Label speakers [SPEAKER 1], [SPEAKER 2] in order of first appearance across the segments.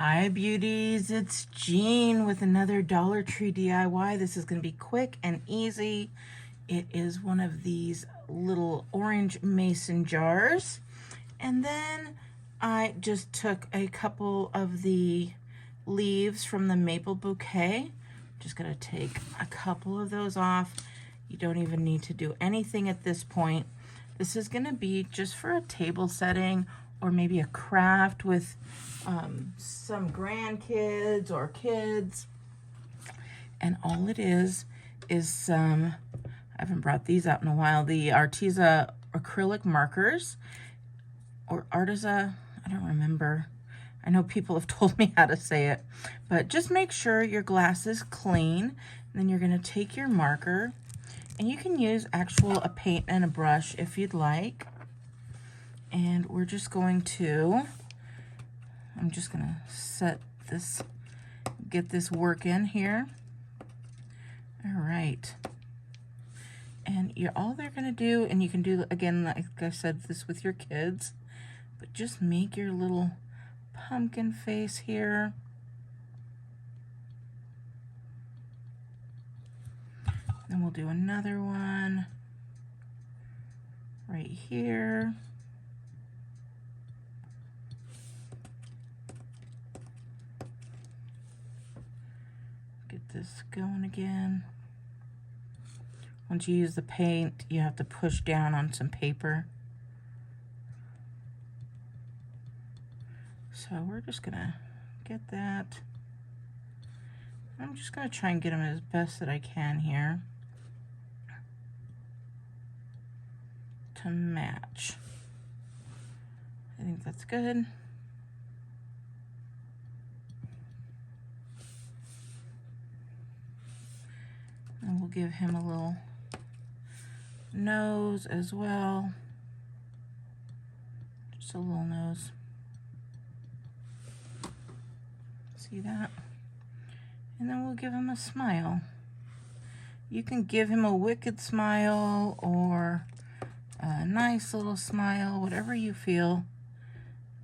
[SPEAKER 1] Hi beauties, it's Jean with another Dollar Tree DIY. This is going to be quick and easy. It is one of these little orange mason jars. And then I just took a couple of the leaves from the maple bouquet. Just going to take a couple of those off. You don't even need to do anything at this point. This is going to be just for a table setting or maybe a craft with some grandkids or kids. And all it is some, I haven't brought these out in a while, the Arteza acrylic markers, or Arteza, I don't remember. I know people have told me how to say it, but just make sure your glass is clean. And then you're gonna take your marker, and you can use a paint and a brush if you'd like. And we're just going to, I'm just gonna set this, get this work in here. All right. And all they're gonna do, and you can do, again, like I said, this with your kids, but just make your little pumpkin face here. Then we'll do another one right here. Get this going again. Once you use the paint, you have to push down on some paper. So we're just gonna get that. I'm just gonna try and get them as best that I can here to match. I think that's good. And we'll give him a little nose as well. Just a little nose. See that? And then we'll give him a smile. You can give him a wicked smile or a nice little smile, whatever you feel.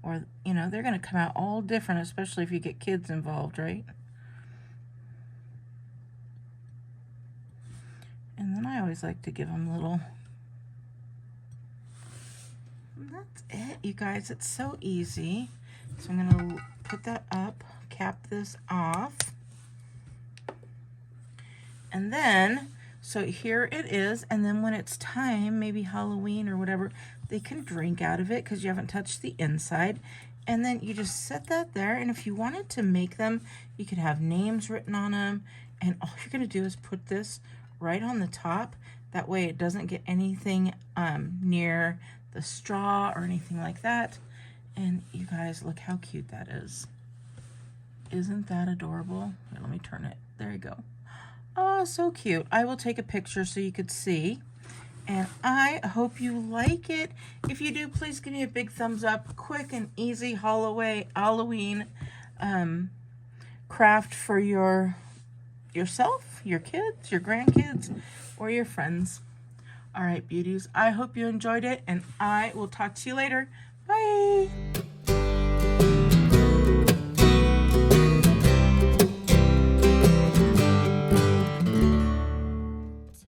[SPEAKER 1] Or, you know, they're gonna come out all different, especially if you get kids involved, right? And then I always like to give them little, and that's it, you guys. It's so easy. So I'm gonna put that up, cap this off. And then, so here it is. And then when it's time, maybe Halloween or whatever, they can drink out of it because you haven't touched the inside. And then you just set that there. And if you wanted to make them, you could have names written on them. And all you're gonna do is put this right on the top. That way it doesn't get anything near the straw or anything like that. And you guys, look how cute that is. Isn't that adorable? Here, let me turn it. There you go. Oh, so cute. I will take a picture so you could see. And I hope you like it. If you do, please give me a big thumbs up. Quick and easy Halloween craft for yourself, your kids, your grandkids, or your friends. All right, beauties, I hope you enjoyed it, and I will talk to you later. Bye.